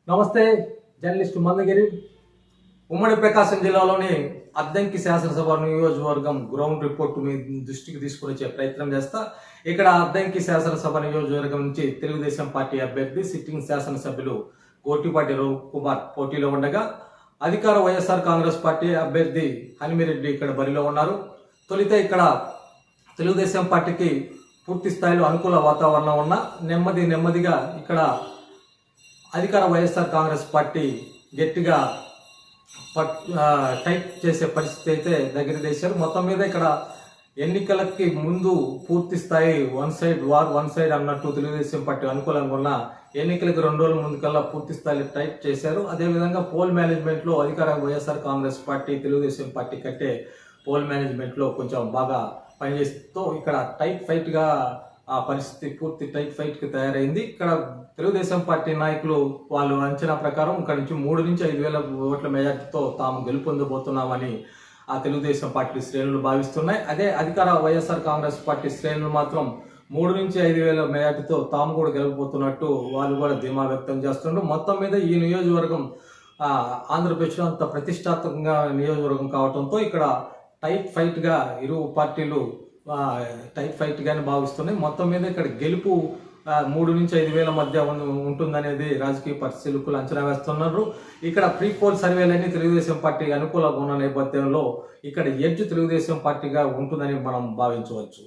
నమస్తే, జర్నలిస్ట్ మందగిరి. ఉమ్మడి ప్రకాశం జిల్లాలోని అద్దంకి శాసనసభ నియోజకవర్గం గ్రౌండ్ రిపోర్ట్ మీ దృష్టికి తీసుకుని వచ్చే ప్రయత్నం చేస్తా. ఇక్కడ అద్దంకి శాసనసభ నియోజకవర్గం నుంచి తెలుగుదేశం పార్టీ అభ్యర్థి సిట్టింగ్ శాసనసభ్యులు గోటిపాటి రవికుమార్ పోటీలో ఉండగా, అధికార వైఎస్ఆర్ కాంగ్రెస్ పార్టీ అభ్యర్థి హనిమిరెడ్డి ఇక్కడ బరిలో ఉన్నారు. తొలిత ఇక్కడ తెలుగుదేశం పార్టీకి పూర్తి స్థాయిలో అనుకూల వాతావరణం ఉన్న నెమ్మదిగా ఇక్కడ అధికార వైఎస్ఆర్ కాంగ్రెస్ పార్టీ గట్టిగా టైట్ చేసే పరిస్థితి అయితే దగ్గర చేశారు. మొత్తం మీద ఇక్కడ ఎన్నికలకి ముందు పూర్తి స్థాయి వన్ సైడ్ అన్నట్టు తెలుగుదేశం పార్టీ అనుకూలంగా ఉన్న ఎన్నికలకు 2 రోజుల ముందు కల్లా పూర్తి స్థాయిలో టైట్ చేశారు. అదేవిధంగా పోల్ మేనేజ్మెంట్లో అధికార వైఎస్ఆర్ కాంగ్రెస్ పార్టీ తెలుగుదేశం పార్టీ కంటే పోల్ మేనేజ్మెంట్లో కొంచెం బాగా పనిచేస్తూ ఇక్కడ టైట్ ఫైట్గా ఆ పరిస్థితి పూర్తి టైట్ ఫైట్కి తయారైంది. ఇక్కడ తెలుగుదేశం పార్టీ నాయకులు వాళ్ళు అంచనా ప్రకారం ఇక్కడ నుంచి 3 నుంచి 5,000 ఓట్ల మెజార్టీతో తాము గెలుపొందబోతున్నామని ఆ తెలుగుదేశం పార్టీ శ్రేణులు భావిస్తున్నాయి. అదే అధికార వైఎస్ఆర్ కాంగ్రెస్ పార్టీ శ్రేణులు మాత్రం 3 నుంచి 5,000 మెజార్టీతో తాము కూడా గెలవబోతున్నట్టు వాళ్ళు కూడా ధీమా వ్యక్తం చేస్తున్నారు. మొత్తం మీద ఈ నియోజకవర్గం ఆంధ్రప్రదేశ్లో అంత ప్రతిష్టాత్మకంగా నియోజకవర్గం కావడంతో ఇక్కడ టైట్ ఫైట్గా ఇరు పార్టీలు టైట్ ఫైట్గానే భావిస్తున్నాయి. మొత్తం మీద ఇక్కడ గెలుపు 3 నుంచి 5,000 మధ్య ఉంటుందనేది రాజకీయ పరిశీలకులు అంచనా వేస్తున్నారు. ఇక్కడ ప్రీ పోల్ సర్వేలన్నీ తెలుగుదేశం పార్టీ అనుకూలంగా ఉన్న నేపథ్యంలో ఇక్కడ ఎడ్జ్ తెలుగుదేశం పార్టీగా ఉంటుందని మనం భావించవచ్చు.